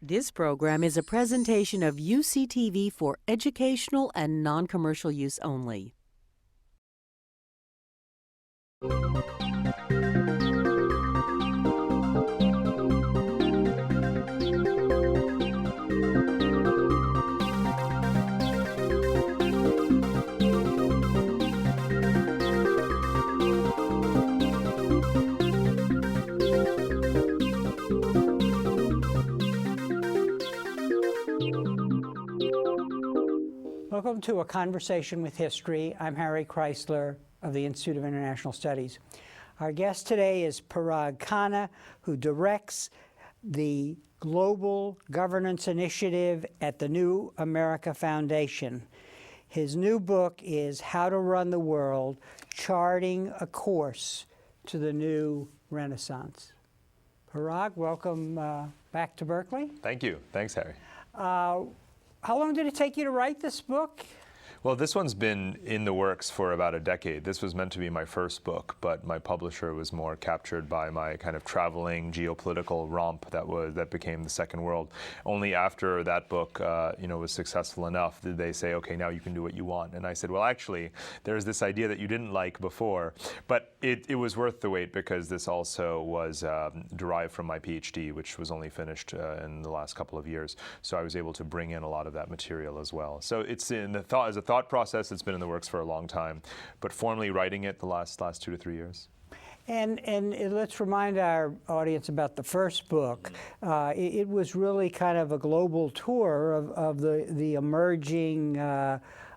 This program is a presentation of UCTV for educational and non-commercial use only. Welcome to A Conversation with History. I'm Harry Chrysler of the Institute of International Studies. Our guest today is Parag Khanna, who directs the Global Governance Initiative at the New America Foundation. His new book is How to Run the World, Charting a Course to the New Renaissance. Parag, welcome back to Berkeley. Thank you. Thanks, Harry. How long did it take you to write this book? Well, this one's been in the works for about a decade. This was meant to be my first book, but my publisher was more captured by my kind of traveling geopolitical romp that became The Second World. Only after that book, was successful enough did they say, okay, now you can do what you want. And I said, well, actually, there's this idea that you didn't like before, but it was worth the wait because this also was derived from my PhD, which was only finished in the last couple of years. So I was able to bring in a lot of that material as well. So it's in the thought as a thought process. It's been in the works for a long time, but formally writing it the last 2 to 3 years. And let's remind our audience about the first book. It was really kind of a global tour of the emerging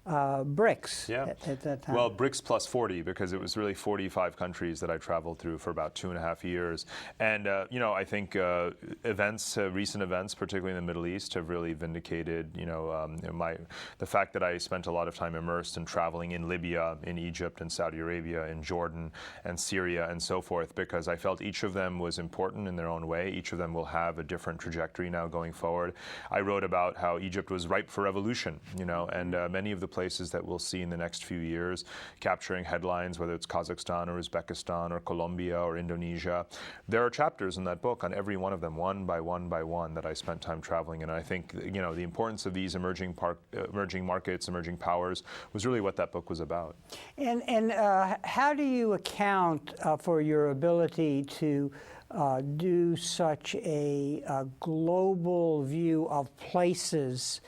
BRICS at that time. Well, BRICS plus 40, because it was really 45 countries that I traveled through for about 2.5 years. And, I think recent events, particularly in the Middle East, have really vindicated, the fact that I spent a lot of time immersed in traveling in Libya, in Egypt, in Saudi Arabia, in Jordan, and Syria, and so forth, because I felt each of them was important in their own way. Each of them will have a different trajectory now going forward. I wrote about how Egypt was ripe for revolution, and many of the places that we'll see in the next few years capturing headlines, whether it's Kazakhstan or Uzbekistan or Colombia or Indonesia. There are chapters in that book on every one of them, one by one, that I spent time traveling in. And I think, the importance of these emerging markets, emerging powers, was really what that book was about. And how do you account for your ability to do such a global view of places?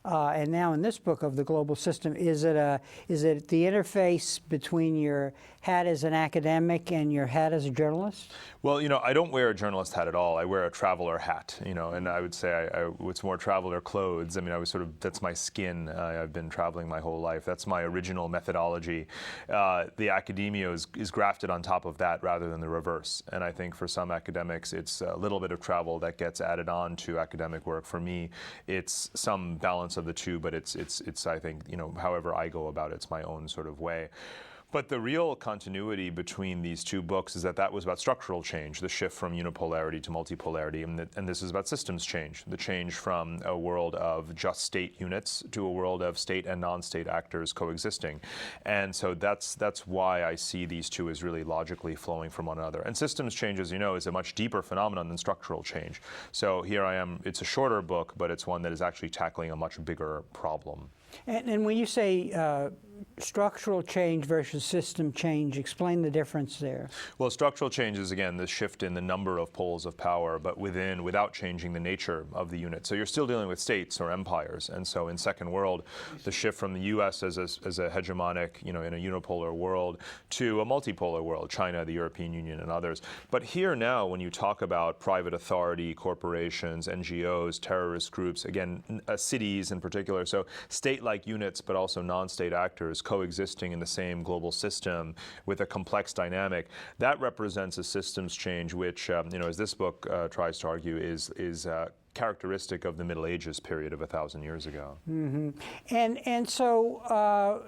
And now in this book of the global system, is it the interface between your hat as an academic and your hat as a journalist? Well, I don't wear a journalist hat at all. I wear a traveler hat, and I would say it's more traveler clothes. I mean, that's my skin. I've been traveling my whole life. That's my original methodology. The academia is grafted on top of that rather than the reverse. And I think for some academics, it's a little bit of travel that gets added on to academic work. For me, it's some balance of the two, but it's I think, however I go about it, it's my own sort of way. But the real continuity between these two books is that was about structural change, the shift from unipolarity to multipolarity, and this is about systems change, the change from a world of just state units to a world of state and non-state actors coexisting. And so that's why I see these two as really logically flowing from one another. And systems change, as you know, is a much deeper phenomenon than structural change. So here I am, it's a shorter book, but it's one that is actually tackling a much bigger problem. And when you say structural change versus system change, explain the difference there. Well, structural change is, again, the shift in the number of poles of power, but without changing the nature of the unit. So you're still dealing with states or empires. And so in Second World, the shift from the U.S. as a hegemonic, in a unipolar world to a multipolar world, China, the European Union, and others. But here now, when you talk about private authority, corporations, NGOs, terrorist groups, again, cities in particular, so state-like units, but also non-state actors coexisting in the same global system with a complex dynamic, that represents a systems change which, as this book tries to argue, is characteristic of the Middle Ages period of 1,000 years ago. Mm-hmm. And so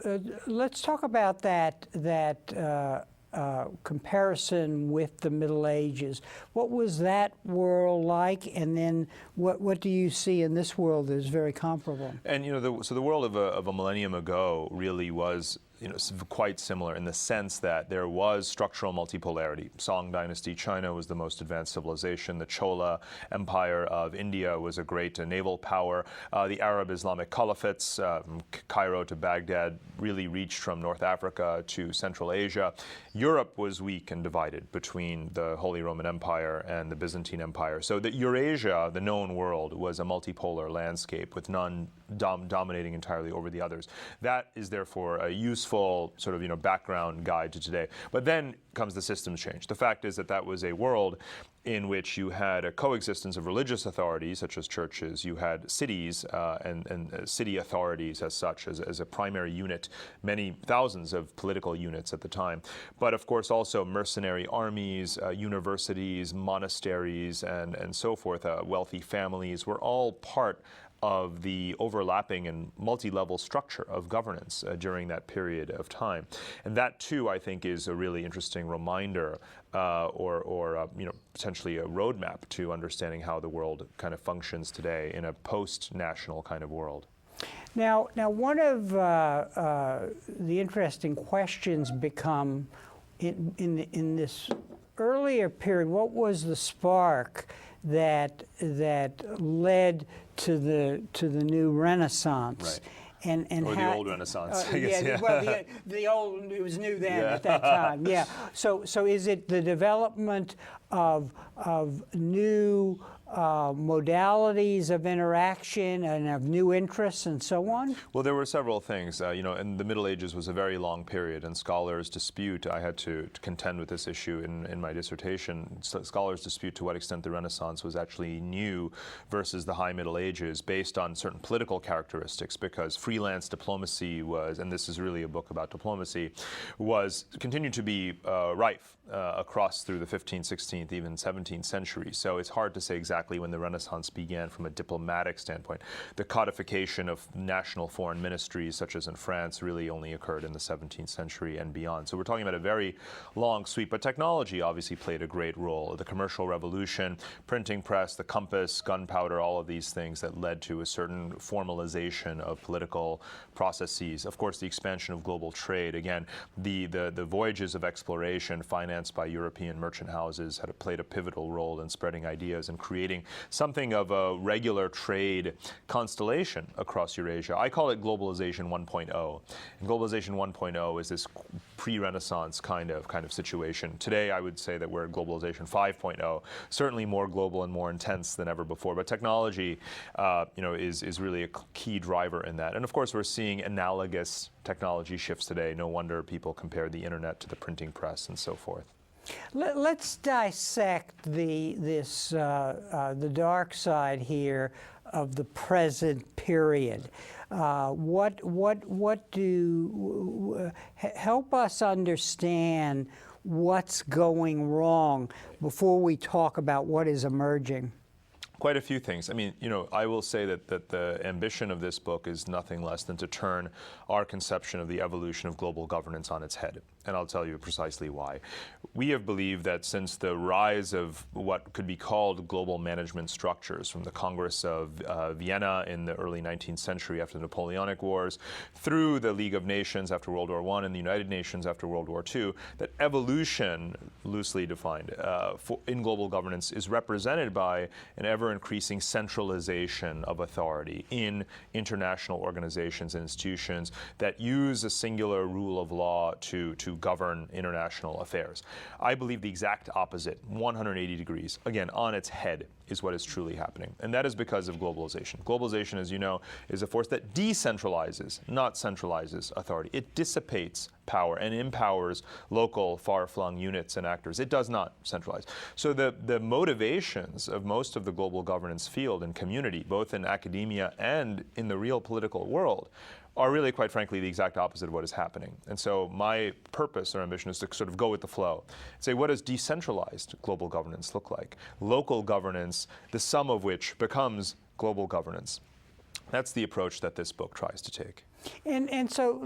let's talk about that comparison with the Middle Ages. What was that world like, and then what do you see in this world that is very comparable? And so the world of a millennium ago really was quite similar in the sense that there was structural multipolarity. Song dynasty China was the most advanced civilization. The Chola Empire of India was a great naval power. The Arab Islamic caliphates, from Cairo to Baghdad, really reached from North Africa to Central Asia. Europe was weak and divided between the Holy Roman Empire and the Byzantine Empire. So that Eurasia, the known world, was a multipolar landscape with none dominating entirely over the others. That is therefore a useful sort of background guide to today. But then comes the systems change. The fact is that that was a world in which you had a coexistence of religious authorities, such as churches. You had cities and city authorities as such, as a primary unit, many thousands of political units at the time. But of course also mercenary armies, universities, monasteries, and so forth, wealthy families were all part of the overlapping and multi-level structure of governance during that period of time. And that too, I think, is a really interesting reminder or potentially a roadmap to understanding how the world kind of functions today in a post-national kind of world. Now one of the interesting questions become in this earlier period, what was the spark that led to the new Renaissance? Right. And or how, the old Renaissance, I guess. Yeah, well, the old, it was new then at that time. Yeah. So is it the development of new modalities of interaction and of new interests and so on? Well, there were several things. And the Middle Ages was a very long period, and scholars dispute. I had to contend with this issue in my dissertation. Scholars dispute to what extent the Renaissance was actually new versus the High Middle Ages, based on certain political characteristics. Because freelance diplomacy was, and this is really a book about diplomacy, continued to be rife across through the 15th, 16th, even 17th century. So it's hard to say exactly when the Renaissance began from a diplomatic standpoint. The codification of national foreign ministries, such as in France, really only occurred in the 17th century and beyond. So we're talking about a very long sweep. But technology obviously played a great role. The commercial revolution, printing press, the compass, gunpowder, all of these things that led to a certain formalization of political processes. Of course, the expansion of global trade. Again, the voyages of exploration financed by European merchant houses had played a pivotal role in spreading ideas and creating something of a regular trade constellation across Eurasia. I call it globalization 1.0. And globalization 1.0 is this pre-Renaissance kind of situation. Today, I would say that we're at globalization 5.0, certainly more global and more intense than ever before. But technology, is really a key driver in that. And of course, we're seeing analogous technology shifts today. No wonder people compare the internet to the printing press and so forth. Let's dissect the dark side here of the present period. What do help us understand what's going wrong before we talk about what is emerging? Quite a few things. I mean, I will say that the ambition of this book is nothing less than to turn our conception of the evolution of global governance on its head. And I'll tell you precisely why. We have believed that since the rise of what could be called global management structures, from the Congress of Vienna in the early 19th century after the Napoleonic Wars, through the League of Nations after World War I and the United Nations after World War II, that evolution, loosely defined, in global governance is represented by an ever-increasing centralization of authority in international organizations and institutions that use a singular rule of law to govern international affairs. I believe the exact opposite, 180 degrees, again, on its head, is what is truly happening. And that is because of globalization. Globalization, as you know, is a force that decentralizes, not centralizes authority. It dissipates power and empowers local, far-flung units and actors. It does not centralize. So the motivations of most of the global governance field and community, both in academia and in the real political world, are really, quite frankly, the exact opposite of what is happening. And so my purpose or ambition is to sort of go with the flow. Say, what does decentralized global governance look like? Local governance, the sum of which becomes global governance. That's the approach that this book tries to take. And so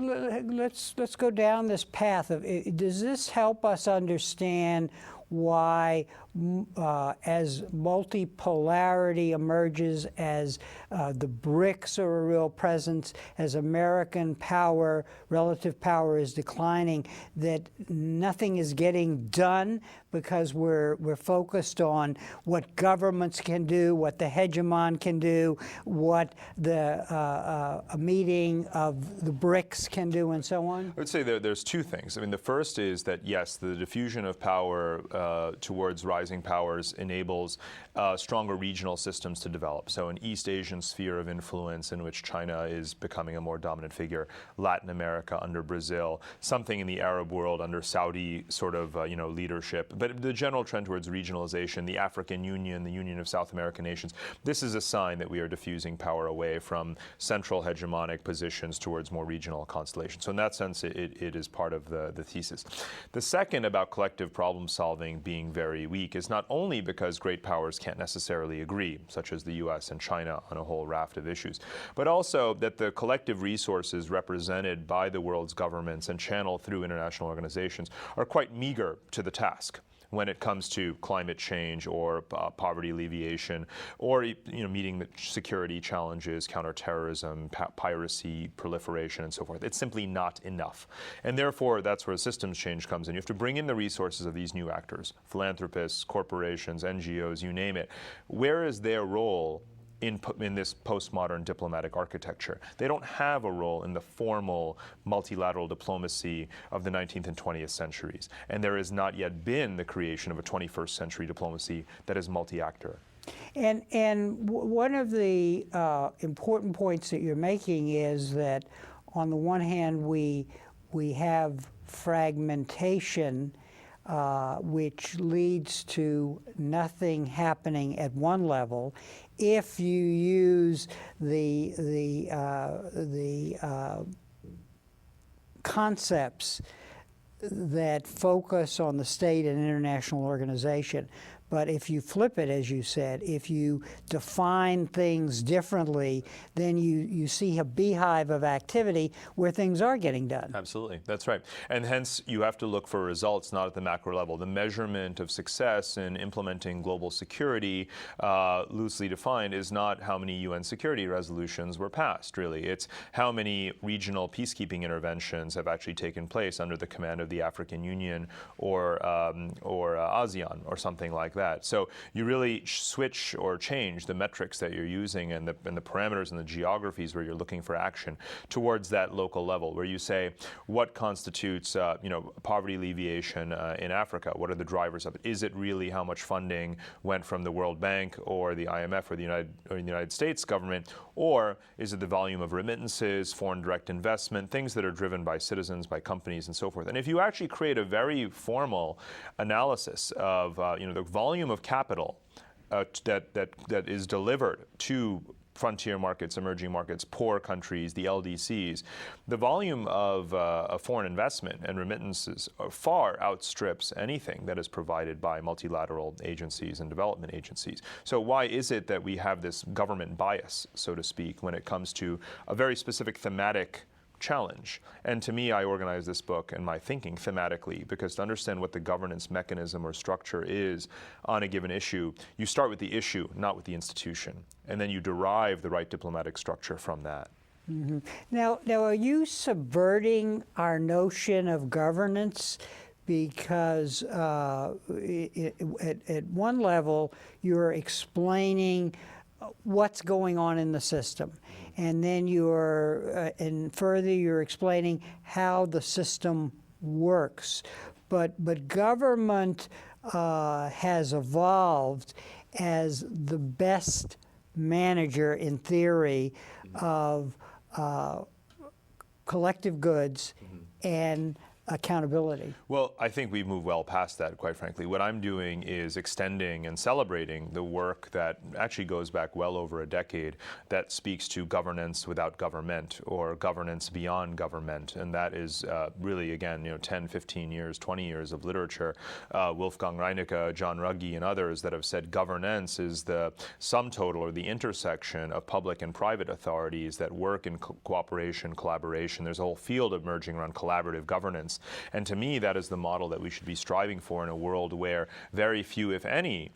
let's go down this path of, does this help us understand why as multipolarity emerges, as the BRICS are a real presence, as American power, relative power is declining, that nothing is getting done because we're focused on what governments can do, what the hegemon can do, what a meeting of the BRICS can do, and so on? I would say there's two things. I mean, the first is that, yes, the diffusion of power towards rising powers enables stronger regional systems to develop. So an East Asian sphere of influence in which China is becoming a more dominant figure, Latin America under Brazil, something in the Arab world under Saudi sort of leadership. But the general trend towards regionalization, the African Union, the Union of South American Nations, this is a sign that we are diffusing power away from central hegemonic positions towards more regional constellations. So in that sense, it is part of the thesis. The second about collective problem solving being very weak is not only because great powers can't necessarily agree, such as the US and China on a whole raft of issues, but also that the collective resources represented by the world's governments and channeled through international organizations are quite meager to the task when it comes to climate change or poverty alleviation, or meeting the security challenges, counterterrorism, piracy, proliferation, and so forth. It's simply not enough. And therefore, that's where systems change comes in. You have to bring in the resources of these new actors, philanthropists, corporations, NGOs, you name it. Where is their role in this postmodern diplomatic architecture? They don't have a role in the formal multilateral diplomacy of the 19th and 20th centuries. And there has not yet been the creation of a 21st century diplomacy that is multi-actor. And one of the important points that you're making is that on the one hand, we have fragmentation, which leads to nothing happening at one level. If you use the concepts that focus on the state and international organization. But if you flip it, as you said, if you define things differently, then you see a beehive of activity where things are getting done. Absolutely, that's right. And hence, you have to look for results not at the macro level. The measurement of success in implementing global security, loosely defined, is not how many UN security resolutions were passed, really. It's how many regional peacekeeping interventions have actually taken place under the command of the African Union or ASEAN or something like that. So you really switch or change the metrics that you're using and the parameters and the geographies where you're looking for action towards that local level, where you say, what constitutes poverty alleviation in Africa? What are the drivers of it? Is it really how much funding went from the World Bank or the IMF or the United States government? Or is it the volume of remittances, foreign direct investment, things that are driven by citizens, by companies, and so forth? And if you actually create a very formal analysis of the volume of capital that is delivered to frontier markets, emerging markets, poor countries, the LDCs, the volume of foreign investment and remittances far outstrips anything that is provided by multilateral agencies and development agencies. So why is it that we have this government bias, so to speak, when it comes to a very specific thematic challenge? And to me, I organize this book and my thinking thematically, because to understand what the governance mechanism or structure is on a given issue, you start with the issue, not with the institution, and then you derive the right diplomatic structure from that. Mm-hmm. Now, are you subverting our notion of governance? Because at one level, you're explaining what's going on in the system. And then and further, you're explaining how the system works. But government has evolved as the best manager, in theory, of collective goods and accountability. Well, I think we've moved well past that, quite frankly. What I'm doing is extending and celebrating the work that actually goes back well over a decade that speaks to governance without government, or governance beyond government. And that is really, again, 10, 15 years, 20 years of literature. Wolfgang Reinecke, John Ruggie, and others that have said governance is the sum total or the intersection of public and private authorities that work in cooperation, collaboration. There's a whole field emerging around collaborative governance governance. And to me, that is the model that we should be striving for in a world where very few, if any,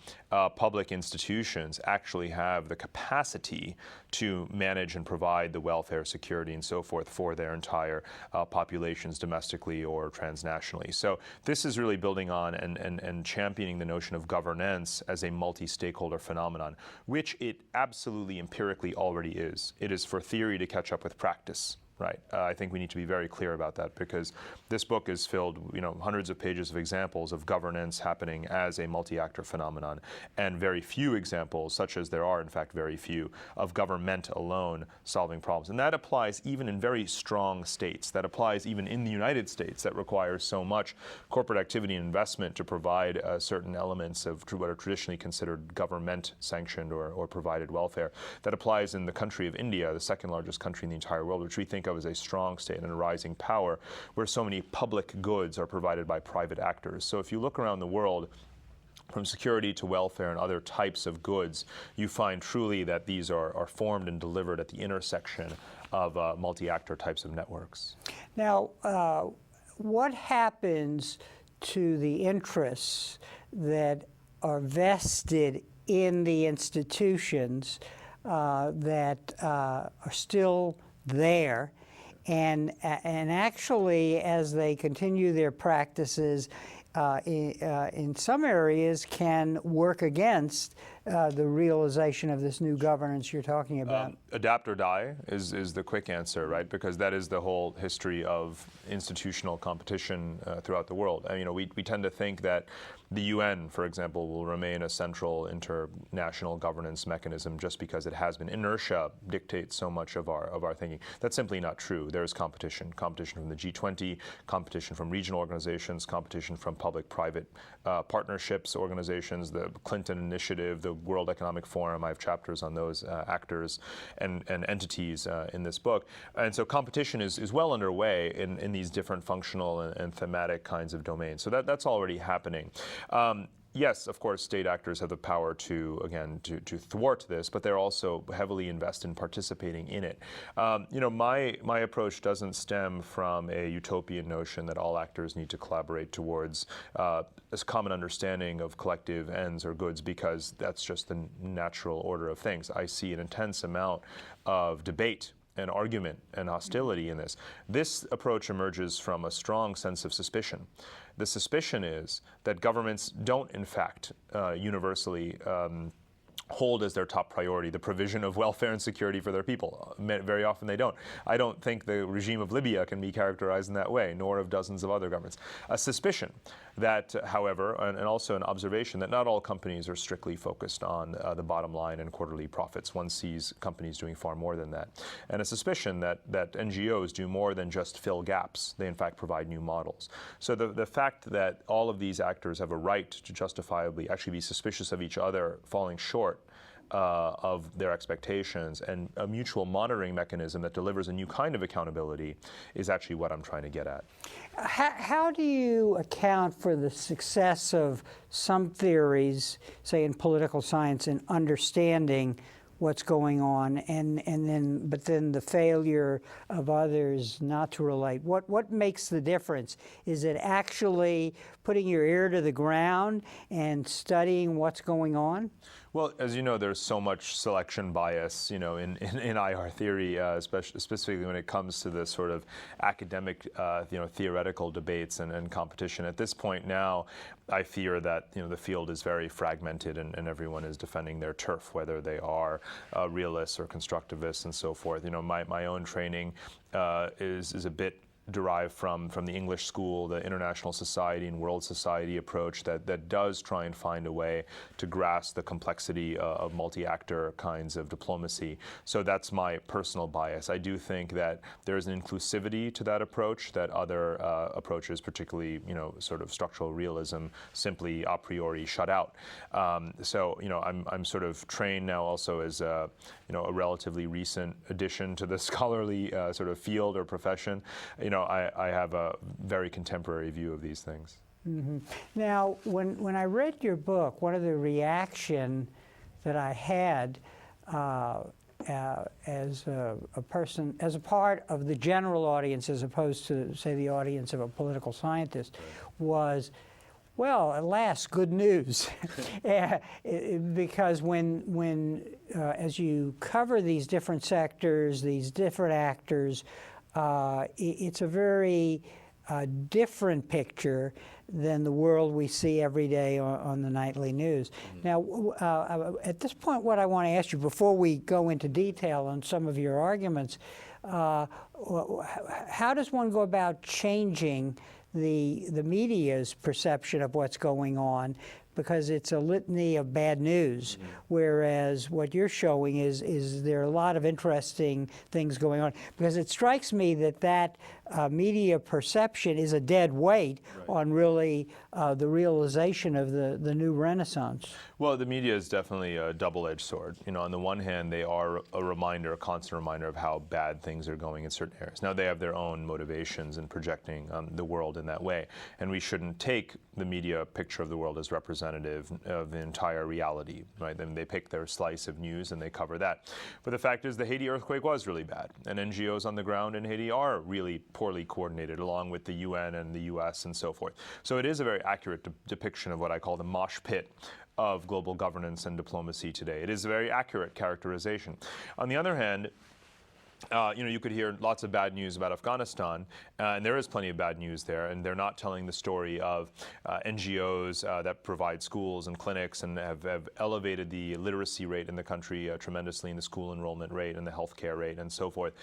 public institutions actually have the capacity to manage and provide the welfare, security, and so forth for their entire populations domestically or transnationally. So this is really building on and championing the notion of governance as a multi-stakeholder phenomenon, which it absolutely empirically already is. It is for theory to catch up with practice. Right. I think we need to be very clear about that, because this book is filled, hundreds of pages of examples of governance happening as a multi-actor phenomenon, and very few examples, such as there are in fact very few, of government alone solving problems. And that applies even in very strong states. That applies even in the United States, that requires so much corporate activity and investment to provide certain elements of what are traditionally considered government-sanctioned or provided welfare. That applies in the country of India, the second largest country in the entire world, which we think of as a strong state and a rising power, where so many public goods are provided by private actors. So if you look around the world, from security to welfare and other types of goods, you find truly that these are formed and delivered at the intersection of multi-actor types of networks. Now, what happens to the interests that are vested in the institutions that are still there, and actually, as they continue their practices, in some areas can work against the realization of this new governance you're talking about? Adapt or die is the quick answer, right? Because that is the whole history of institutional competition throughout the world. We tend to think that the UN, for example, will remain a central international governance mechanism just because it has been. Inertia dictates so much of our thinking. That's simply not true. There is competition from the G20, competition from regional organizations, competition from public-private partnerships organizations, the Clinton Initiative, the World Economic Forum. I have chapters on those actors and entities in this book. And so competition is well underway in these different functional and thematic kinds of domains. So that's already happening. Yes, of course, state actors have the power to thwart this, but they're also heavily invested in participating in it. My approach doesn't stem from a utopian notion that all actors need to collaborate towards a common understanding of collective ends or goods, because that's just the natural order of things. I see an intense amount of debate and argument and hostility in this. This approach emerges from a strong sense of suspicion. The suspicion is that governments don't, in fact, universally hold as their top priority the provision of welfare and security for their people. Very often they don't. I don't think the regime of Libya can be characterized in that way, nor of dozens of other governments. A suspicion that, however, and also an observation that not all companies are strictly focused on the bottom line and quarterly profits. One sees companies doing far more than that. And a suspicion that NGOs do more than just fill gaps. They, in fact, provide new models. So the fact that all of these actors have a right to justifiably actually be suspicious of each other falling short of their expectations, and a mutual monitoring mechanism that delivers a new kind of accountability is actually what I'm trying to get at. How do you account for the success of some theories, say in political science, in understanding what's going on, but then the failure of others not to relate? What makes the difference? Is it actually putting your ear to the ground and studying what's going on? Well, as you know, there's so much selection bias, in IR theory, specifically when it comes to the sort of academic, theoretical debates and competition. At this point now, I fear that the field is very fragmented, and everyone is defending their turf, whether they are realists or constructivists and so forth. My own training is a bit derived from the English school, the international society and world society approach that does try and find a way to grasp the complexity of multi-actor kinds of diplomacy. So that's my personal bias. I do think that there's an inclusivity to that approach that other approaches, particularly sort of structural realism, simply a priori shut out. So I'm sort of trained now also as a relatively recent addition to the scholarly sort of field or profession. I have a very contemporary view of these things. Mm-hmm. Now, when I read your book, one of the reaction that I had as a person, as a part of the general audience, as opposed to, say, the audience of a political scientist, was, well, at last, good news. Because as you cover these different sectors, these different actors, it's a very different picture than the world we see every day on the nightly news. Now, at this point, what I want to ask you, before we go into detail on some of your arguments, how does one go about changing the media's perception of what's going on? Because it's a litany of bad news, whereas what you're showing is there are a lot of interesting things going on. Because it strikes me that media perception is a dead weight on really the realization of the new renaissance. Well, the media is definitely a double-edged sword. You know, on the one hand, they are a constant reminder of how bad things are going in certain areas. Now, they have their own motivations in projecting the world in that way, and we shouldn't take the media picture of the world as representative of the entire reality, right? Then they pick their slice of news and they cover that. But the fact is, the Haiti earthquake was really bad, and NGOs on the ground in Haiti are really poorly coordinated, along with the UN and the US and so forth. So it is a very accurate depiction of what I call the mosh pit of global governance and diplomacy today. It is a very accurate characterization. On the other hand, you could hear lots of bad news about Afghanistan, and there is plenty of bad news there, and they're not telling the story of NGOs that provide schools and clinics and have elevated the literacy rate in the country tremendously, in the school enrollment rate and the healthcare rate and so forth.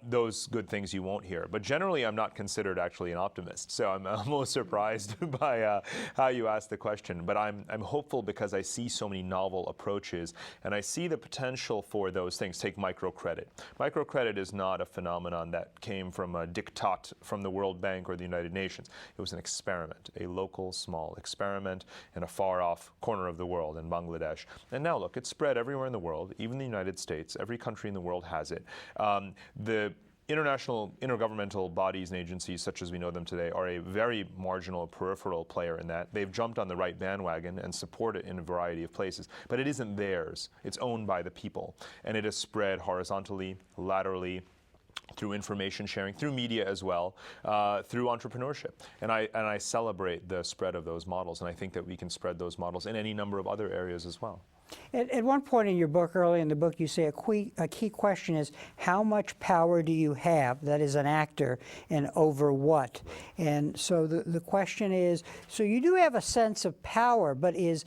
Those good things you won't hear. But generally, I'm not considered actually an optimist, so I'm almost surprised by how you asked the question. But I'm hopeful because I see so many novel approaches, and I see the potential for those things. Take microcredit. Microcredit is not a phenomenon that came from a diktat from the World Bank or the United Nations. It was an experiment, a local, small experiment in a far-off corner of the world in Bangladesh. And now look, it's spread everywhere in the world, even the United States. Every country in the world has it. The international intergovernmental bodies and agencies, such as we know them today, are a very marginal, peripheral player in that. They've jumped on the right bandwagon and support it in a variety of places. But it isn't theirs. It's owned by the people. And it is spread horizontally, laterally, through information sharing, through media as well, through entrepreneurship. And I celebrate the spread of those models. And I think that we can spread those models in any number of other areas as well. At one point in your book, early in the book, you say a key question is, how much power do you have, that is an actor, and over what? And so the question is, so you do have a sense of power, but is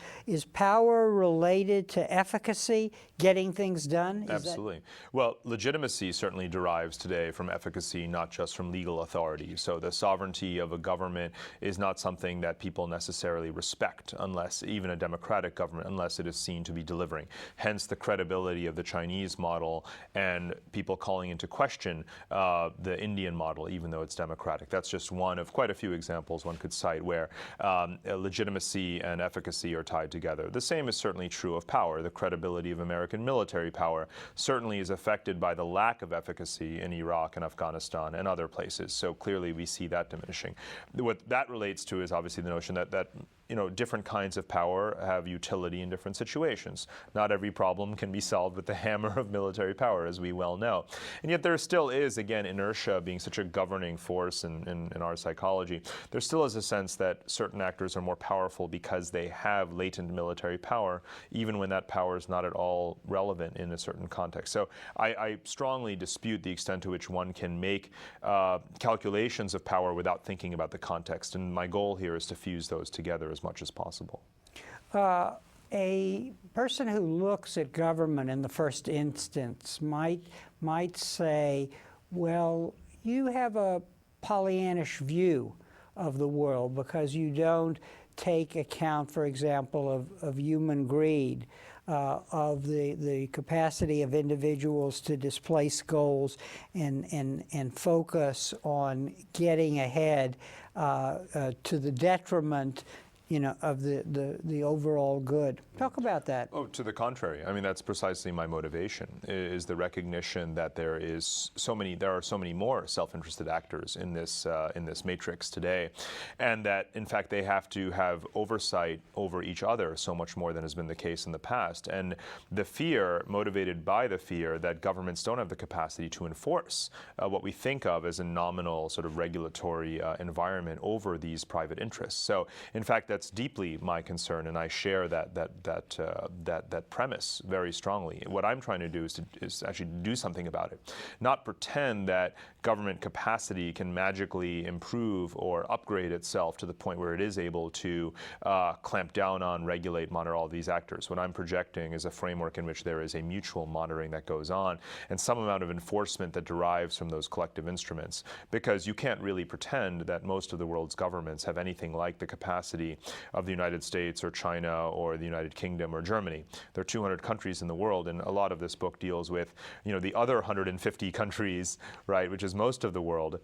power related to efficacy, getting things done? Absolutely. Well, legitimacy certainly derives today from efficacy, not just from legal authority. So the sovereignty of a government is not something that people necessarily respect, unless, even a democratic government, unless it is seen to be delivering. Hence the credibility of the Chinese model and people calling into question the Indian model, even though it's democratic. That's just one of quite a few examples one could cite where legitimacy and efficacy are tied together. The same is certainly true of power. The credibility of American military power certainly is affected by the lack of efficacy in Iraq and Afghanistan and other places. So clearly we see that diminishing. What that relates to is obviously the notion that different kinds of power have utility in different situations. Not every problem can be solved with the hammer of military power, as we well know. And yet there still is, again, inertia being such a governing force in our psychology. There still is a sense that certain actors are more powerful because they have latent military power, even when that power is not at all relevant in a certain context. So I strongly dispute the extent to which one can make calculations of power without thinking about the context. And my goal here is to fuse those together as much as possible. A person who looks at government in the first instance might say, well, you have a Pollyannish view of the world because you don't take account, for example, of human greed, of the capacity of individuals to displace goals and focus on getting ahead to the detriment of the overall good. Talk about that. Oh, to the contrary. I mean, that's precisely my motivation, is the recognition that there are so many more self-interested actors in this matrix today, and that in fact they have to have oversight over each other so much more than has been the case in the past. And the fear, motivated by the fear that governments don't have the capacity to enforce what we think of as a nominal sort of regulatory environment over these private interests. So, in fact, that's deeply my concern, and I share that premise very strongly. What I'm trying to do is actually do something about it, not pretend that government capacity can magically improve or upgrade itself to the point where it is able to clamp down on, regulate, monitor all these actors. What I'm projecting is a framework in which there is a mutual monitoring that goes on and some amount of enforcement that derives from those collective instruments, because you can't really pretend that most of the world's governments have anything like the capacity of the United States or China or the United Kingdom or Germany. There are 200 countries in the world, and a lot of this book deals with, the other 150 countries, right, which is most of the world,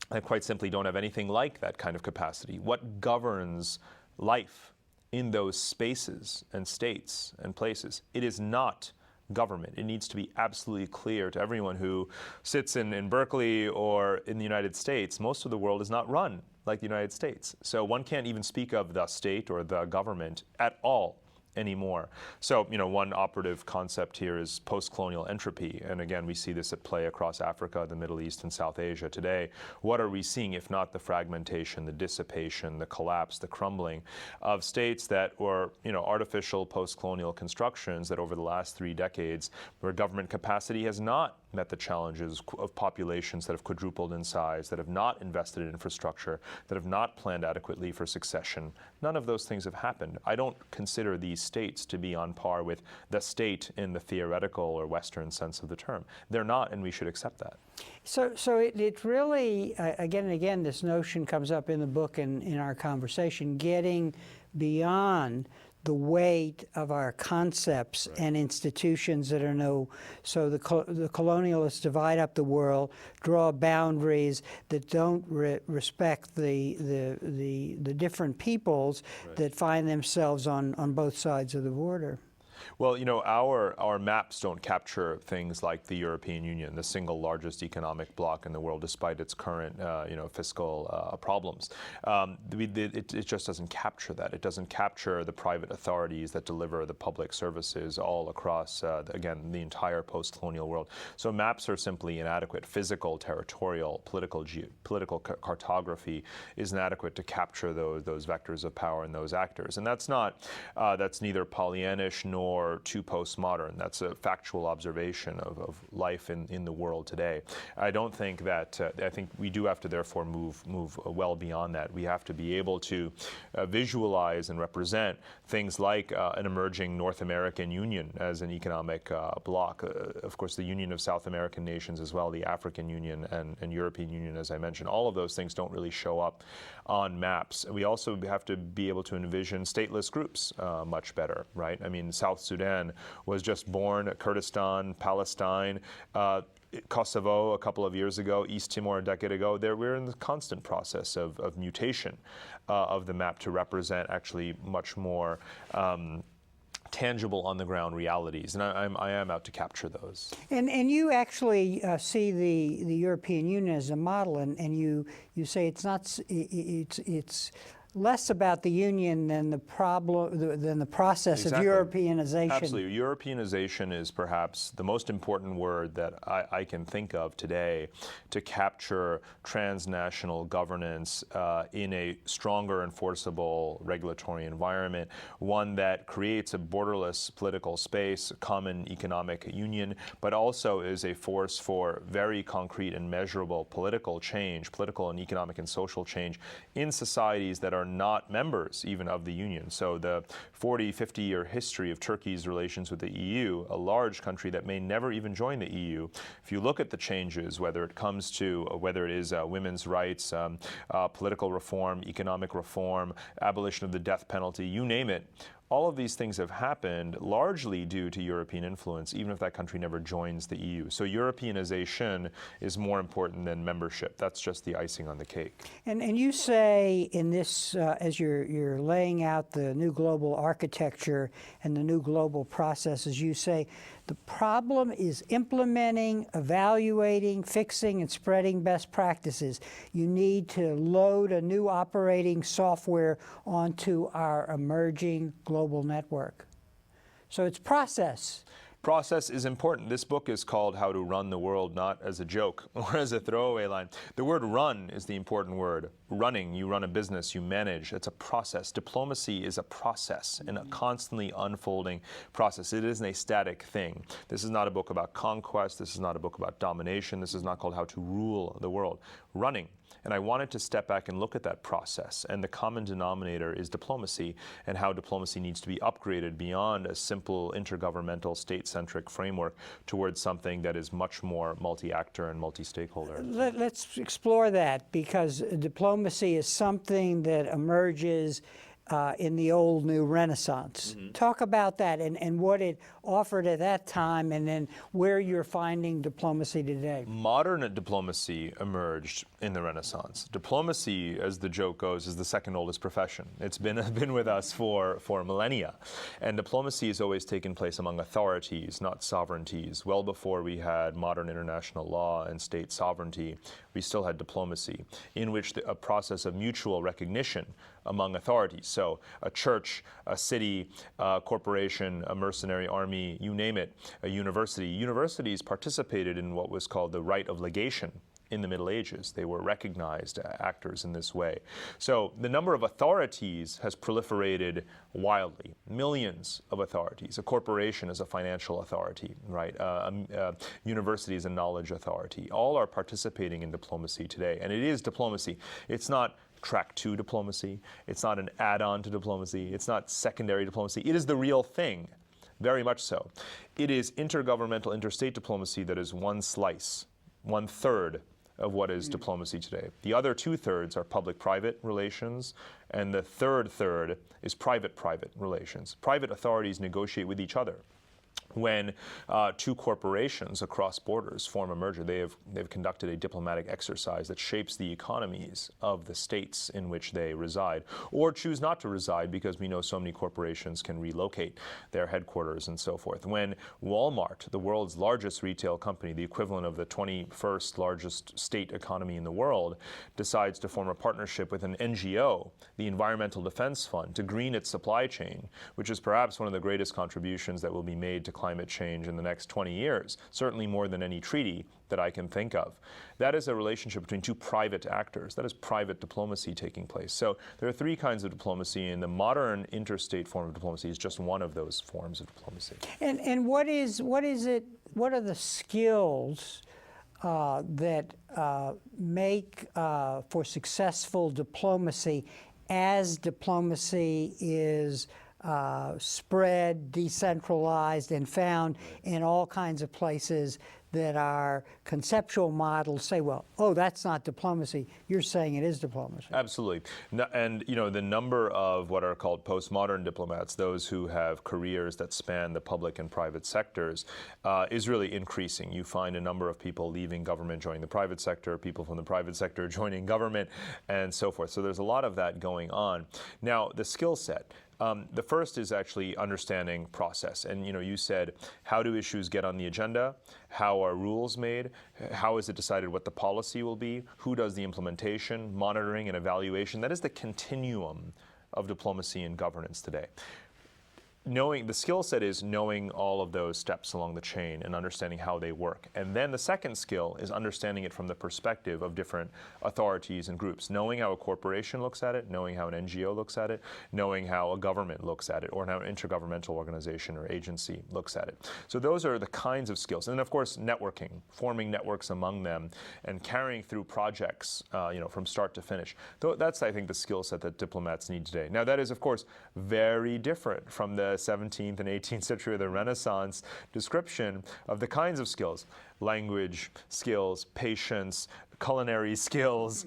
that quite simply don't have anything like that kind of capacity. What governs life in those spaces and states and places? It is not government. It needs to be absolutely clear to everyone who sits in Berkeley or in the United States. Most of the world is not run like the United States. So one can't even speak of the state or the government at all anymore. So, one operative concept here is post-colonial entropy. And again, we see this at play across Africa, the Middle East, and South Asia today. What are we seeing if not the fragmentation, the dissipation, the collapse, the crumbling of states that were, artificial post-colonial constructions that over the last 3 decades, where government capacity has not met the challenges of populations that have quadrupled in size, that have not invested in infrastructure, that have not planned adequately for succession. None of those things have happened. I don't consider these states to be on par with the state in the theoretical or Western sense of the term. They're not, and we should accept that. So it really, again and again, this notion comes up in the book and in our conversation, getting beyond the weight of our concepts and institutions that are so the colonialists divide up the world, draw boundaries that don't respect the different peoples that find themselves on both sides of the border. Well, our maps don't capture things like the European Union, the single largest economic bloc in the world, despite its current, fiscal problems. It just doesn't capture that. It doesn't capture the private authorities that deliver the public services all across, again, the entire post-colonial world. So maps are simply inadequate. Physical, territorial, political cartography is inadequate to capture those vectors of power and those actors. And that's neither Pollyannish nor too postmodern. That's a factual observation of life in the world today. I don't think that, I think we do have to therefore move well beyond that. We have to be able to visualize and represent things like an emerging North American Union as an economic bloc. Of course, the Union of South American Nations as well, the African Union and European Union, as I mentioned. All of those things don't really show up on maps. We also have to be able to envision stateless groups much better, right? I mean, South Sudan was just born, Kurdistan, Palestine, Kosovo a couple of years ago, East Timor a decade ago. We're in the constant process of mutation of the map to represent actually much more tangible on-the-ground realities, and I am out to capture those. And you actually see the European Union as a model, and you say it's less about the union than the process Exactly. of Europeanization. Absolutely. Europeanization is perhaps the most important word that I can think of today to capture transnational governance in a stronger enforceable regulatory environment, one that creates a borderless political space, a common economic union, but also is a force for very concrete and measurable political change, political and economic and social change in societies that are not members even of the Union. So the 40, 50-year history of Turkey's relations with the EU, a large country that may never even join the EU, if you look at the changes, whether it is women's rights, political reform, economic reform, abolition of the death penalty, you name it, all of these things have happened largely due to European influence, even if that country never joins the EU. So Europeanization is more important than membership. That's just the icing on the cake. And you say in this, as you're laying out the new global architecture and the new global processes, you say the problem is implementing, evaluating, fixing, and spreading best practices. You need to load a new operating software onto our emerging global network. So it's process. Process is important. This book is called How to Run the World, not as a joke or as a throwaway line. The word run is the important word. Running, you run a business, you manage. It's a process. Diplomacy is a process and a constantly unfolding process. It isn't a static thing. This is not a book about conquest. This is not a book about domination. This is not called How to Rule the World. Running. And I wanted to step back and look at that process. And the common denominator is diplomacy and how diplomacy needs to be upgraded beyond a simple intergovernmental state-centric framework towards something that is much more multi-actor and multi-stakeholder. Let's explore that, because diplomacy is something that emerges in the old new Renaissance. Talk about that and what it offered at that time, and then where you're finding diplomacy today. Modern diplomacy emerged in the Renaissance. Diplomacy, as the joke goes, is the second oldest profession. It's been with us for millennia. And diplomacy has always taken place among authorities, not sovereignties. Well before we had modern international law and state sovereignty, we still had diplomacy, in which a process of mutual recognition among authorities. So a church, a city, a corporation, a mercenary army, you name it, a university. Universities participated in what was called the right of legation in the Middle Ages. They were recognized actors in this way. So the number of authorities has proliferated wildly. Millions of authorities. A corporation is a financial authority, right? University is a knowledge authority. All are participating in diplomacy today. And it is diplomacy. It's not track 2 diplomacy. It's not an add-on to diplomacy. It's not secondary diplomacy. It is the real thing, very much so. It is intergovernmental, interstate diplomacy that is one slice, 1/3 of what is diplomacy today. The other 2/3 are public-private relations, and the third is private-private relations. Private authorities negotiate with each other. When two corporations across borders form a merger, they've conducted a diplomatic exercise that shapes the economies of the states in which they reside, or choose not to reside, because we know so many corporations can relocate their headquarters and so forth. When Walmart, the world's largest retail company, the equivalent of the 21st largest state economy in the world, decides to form a partnership with an NGO, the Environmental Defense Fund, to green its supply chain, which is perhaps one of the greatest contributions that will be made to climate change in the next 20 years, certainly more than any treaty that I can think of. That is a relationship between two private actors. That is private diplomacy taking place. So there are 3 kinds of diplomacy, and the modern interstate form of diplomacy is just one of those forms of diplomacy. And what are the skills that make for successful diplomacy as diplomacy is spread, decentralized, and found in all kinds of places that our conceptual models say, well, oh, that's not diplomacy. You're saying it is diplomacy. Absolutely. And the number of what are called postmodern diplomats, those who have careers that span the public and private sectors, is really increasing. You find a number of people leaving government, joining the private sector, people from the private sector joining government, and so forth. So there's a lot of that going on. Now, the skill set. The first is actually understanding process. And you said, how do issues get on the agenda? How are rules made? How is it decided what the policy will be? Who does the implementation, monitoring, and evaluation? That is the continuum of diplomacy and governance today. The skill set is knowing all of those steps along the chain and understanding how they work. And then the second skill is understanding it from the perspective of different authorities and groups, knowing how a corporation looks at it, knowing how an NGO looks at it, knowing how a government looks at it, or how an intergovernmental organization or agency looks at it. So those are the kinds of skills. And then, of course, networking, forming networks among them, and carrying through projects from start to finish. That's, I think, the skill set that diplomats need today. Now, that is, of course, very different from the 17th and 18th century of the Renaissance description of the kinds of skills, language skills, patience, culinary skills,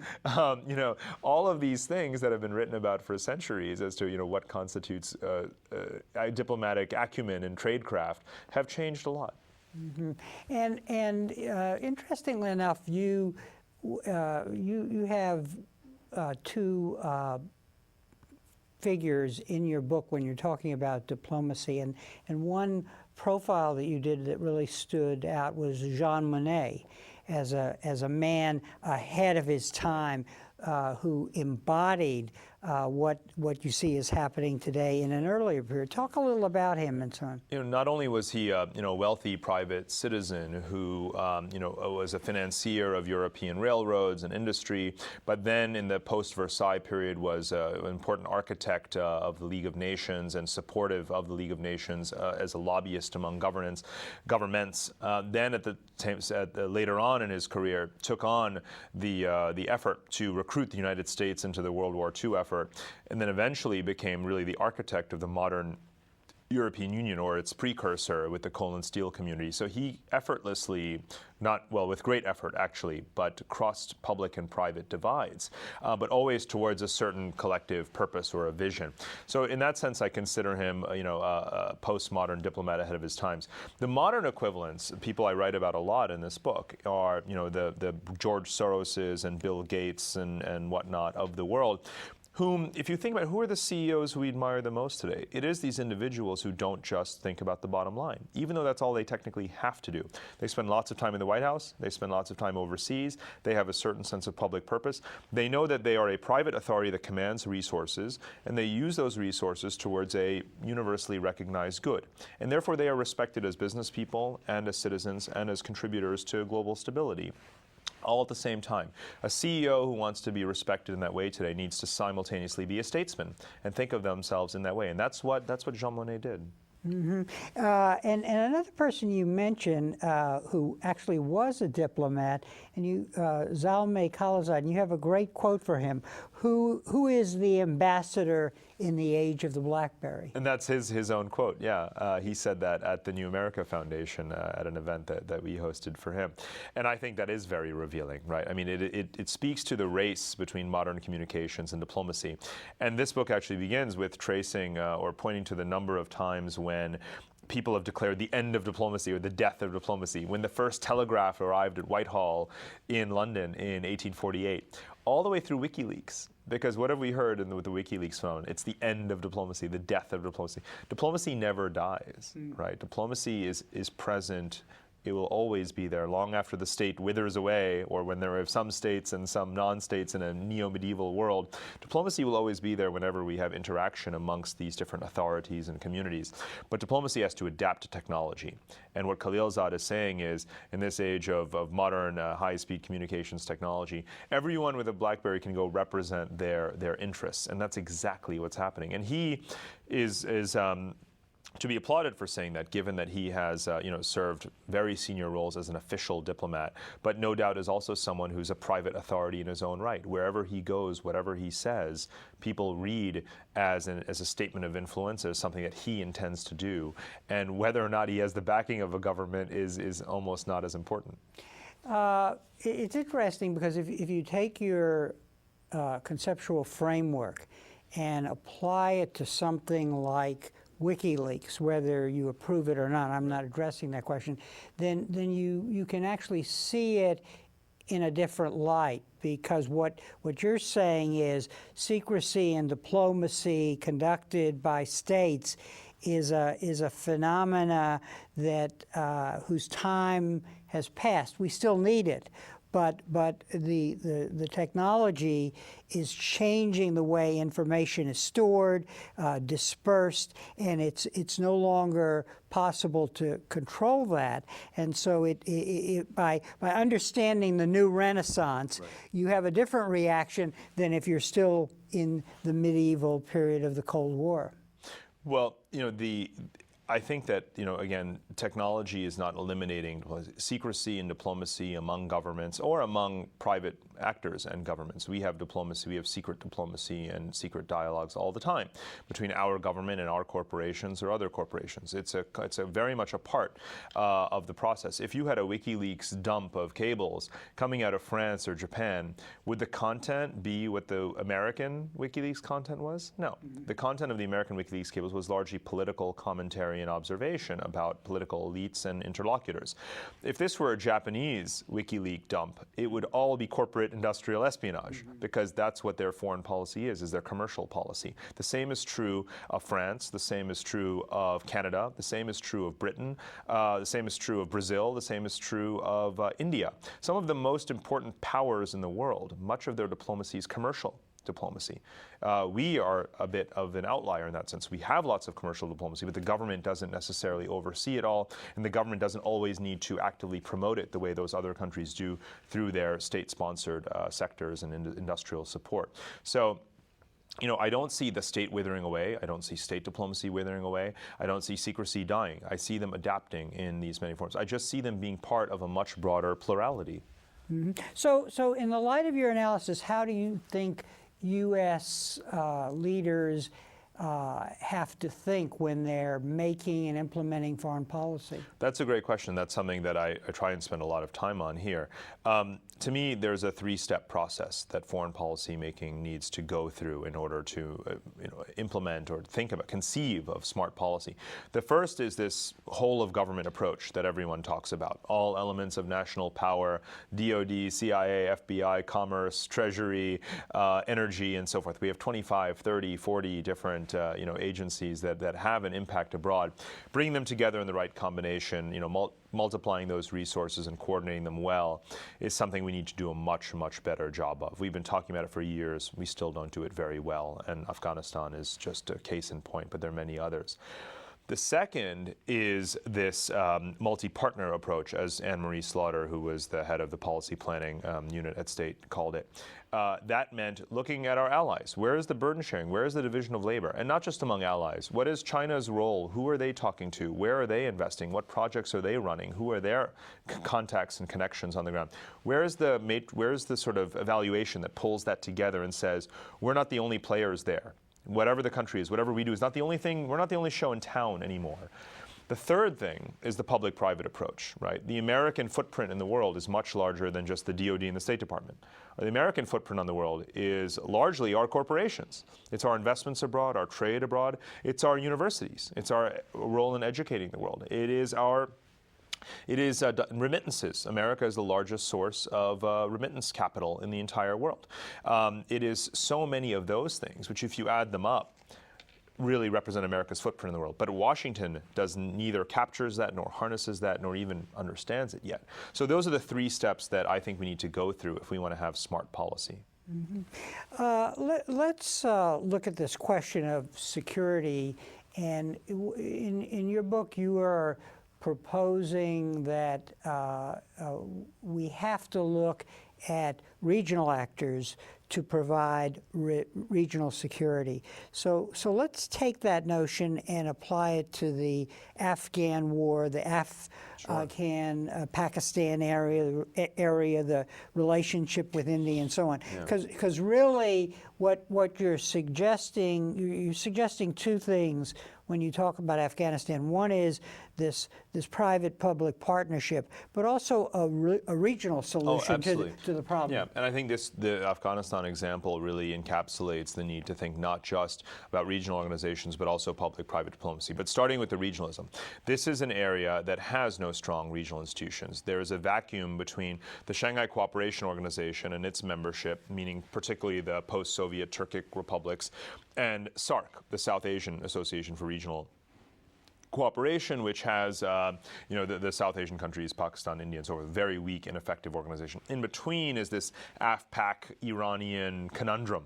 all of these things that have been written about for centuries as to what constitutes diplomatic acumen and tradecraft have changed a lot. Mm-hmm. And interestingly enough, you have two figures in your book when you're talking about diplomacy, and one profile that you did that really stood out was Jean Monnet as a man ahead of his time, who embodied what you see is happening today in an earlier period. Talk a little about him and so on. Not only was he a wealthy private citizen who was a financier of European railroads and industry, but then in the post-Versailles period was an important architect of the League of Nations and supportive of the League of Nations as a lobbyist among governments. Then later on in his career took on the effort to recruit the United States into the World War II effort, and then eventually became really the architect of the modern European Union, or its precursor, with the coal and steel community. So he effortlessly, with great effort actually, but crossed public and private divides, but always towards a certain collective purpose or a vision. So in that sense, I consider him, a postmodern diplomat ahead of his times. The modern equivalents, people I write about a lot in this book, are, the George Soroses and Bill Gates and whatnot of the world, whom, if you think about who are the CEOs who we admire the most today, it is these individuals who don't just think about the bottom line, even though that's all they technically have to do. They spend lots of time in the White House, they spend lots of time overseas, they have a certain sense of public purpose. They know that they are a private authority that commands resources, and they use those resources towards a universally recognized good. And therefore they are respected as business people and as citizens and as contributors to global stability, all at the same time. A CEO who wants to be respected in that way today needs to simultaneously be a statesman and think of themselves in that way. And that's what Jean Monnet did. Mm-hmm. And another person you mentioned who actually was a diplomat, and Zalmay Khaled, and you have a great quote for him. Who is the ambassador in the age of the BlackBerry? And that's his own quote, yeah. He said that at the New America Foundation at an event that we hosted for him. And I think that is very revealing, right? I mean, it speaks to the race between modern communications and diplomacy. And this book actually begins with tracing or pointing to the number of times when people have declared the end of diplomacy or the death of diplomacy. When the first telegraph arrived at Whitehall in London in 1848, all the way through WikiLeaks. Because what have we heard with the WikiLeaks phone? It's the end of diplomacy, the death of diplomacy. Diplomacy never dies, right? Diplomacy is present. It will always be there long after the state withers away, or when there are some states and some non-states in a neo-medieval world. Diplomacy will always be there whenever we have interaction amongst these different authorities and communities. But diplomacy has to adapt to technology. And what Khaled Asaad is saying is, in this age of modern high-speed communications technology, everyone with a BlackBerry can go represent their interests. And that's exactly what's happening. And he is to be applauded for saying that, given that he has served very senior roles as an official diplomat, but no doubt is also someone who's a private authority in his own right. Wherever he goes, whatever he says, people read as a statement of influence, as something that he intends to do. And whether or not he has the backing of a government is almost not as important. It's interesting because if you take your conceptual framework and apply it to something like WikiLeaks, whether you approve it or not, I'm not addressing that question, then you can actually see it in a different light, because what you're saying is secrecy and diplomacy conducted by states is a phenomena that whose time has passed. We still need it. But the technology is changing the way information is stored, dispersed, and it's no longer possible to control that. And so by understanding the new Renaissance, right, you have a different reaction than if you're still in the medieval period of the Cold War. Well, I think that, again, technology is not eliminating secrecy and diplomacy among governments or among private actors and governments. We have diplomacy, we have secret diplomacy and secret dialogues all the time between our government and our corporations or other corporations. It's a very much a part of the process. If you had a WikiLeaks dump of cables coming out of France or Japan, would the content be what the American WikiLeaks content was? No. The content of the American WikiLeaks cables was largely political commentary and observation about political elites and interlocutors. If this were a Japanese WikiLeaks dump, it would all be corporate industrial espionage, because that's what their foreign policy is their commercial policy. The same is true of France, the same is true of Canada, the same is true of Britain, the same is true of Brazil, the same is true of India. Some of the most important powers in the world, much of their diplomacy is commercial diplomacy. We are a bit of an outlier in that sense. We have lots of commercial diplomacy, but the government doesn't necessarily oversee it all, and the government doesn't always need to actively promote it the way those other countries do through their state-sponsored sectors and industrial support. So, I don't see the state withering away. I don't see state diplomacy withering away. I don't see secrecy dying. I see them adapting in these many forms. I just see them being part of a much broader plurality. So in the light of your analysis, how do you think U.S. leaders have to think when they're making and implementing foreign policy? That's a great question. That's something that I try and spend a lot of time on here. To me, there's a three-step process that foreign policy making needs to go through in order to implement or think about, conceive of smart policy. The first is this whole of government approach that everyone talks about. All elements of national power, DOD, CIA, FBI, commerce, treasury, energy, and so forth. We have 25, 30, 40 different agencies that have an impact abroad. Bringing them together in the right combination, multiplying those resources and coordinating them well is something we need to do a much, much better job of. We've been talking about it for years. We still don't do it very well, and Afghanistan is just a case in point, but there are many others. The second is this multi-partner approach, as Anne-Marie Slaughter, who was the head of the policy planning unit at State, called it. That meant looking at our allies. Where is the burden sharing? Where is the division of labor? And not just among allies. What is China's role? Who are they talking to? Where are they investing? What projects are they running? Who are their contacts and connections on the ground? Where is the sort of evaluation that pulls that together and says, we're not the only players there? Whatever the country is, whatever we do is not the only thing, we're not the only show in town anymore. The third thing is the public-private approach, right? The American footprint in the world is much larger than just the DOD and the State Department. The American footprint on the world is largely our corporations. It's our investments abroad, our trade abroad. It's our universities. It's our role in educating the world. It is remittances. America is the largest source of remittance capital in the entire world. It is so many of those things, which if you add them up, really represent America's footprint in the world. But Washington neither captures that, nor harnesses that, nor even understands it yet. So those are the three steps that I think we need to go through if we want to have smart policy. Let's look at this question of security. And in your book, you are proposing that we have to look at regional actors to provide regional security. So let's take that notion and apply it to the Afghan war, the Afghan-Pakistan area, the relationship with India, and so on. Because really, what you're suggesting two things when you talk about Afghanistan. One is this private-public partnership, but also a regional solution to the problem. Yeah, and I think the Afghanistan example really encapsulates the need to think not just about regional organizations, but also public-private diplomacy. But starting with the regionalism, this is an area that has no strong regional institutions. There is a vacuum between the Shanghai Cooperation Organization and its membership, meaning particularly the post-Soviet Turkic republics, and SAARC, the South Asian Association for Regional Cooperation, which has the South Asian countries, Pakistan, India, and so forth, very weak, ineffective organization. In between is this AfPak Iranian conundrum.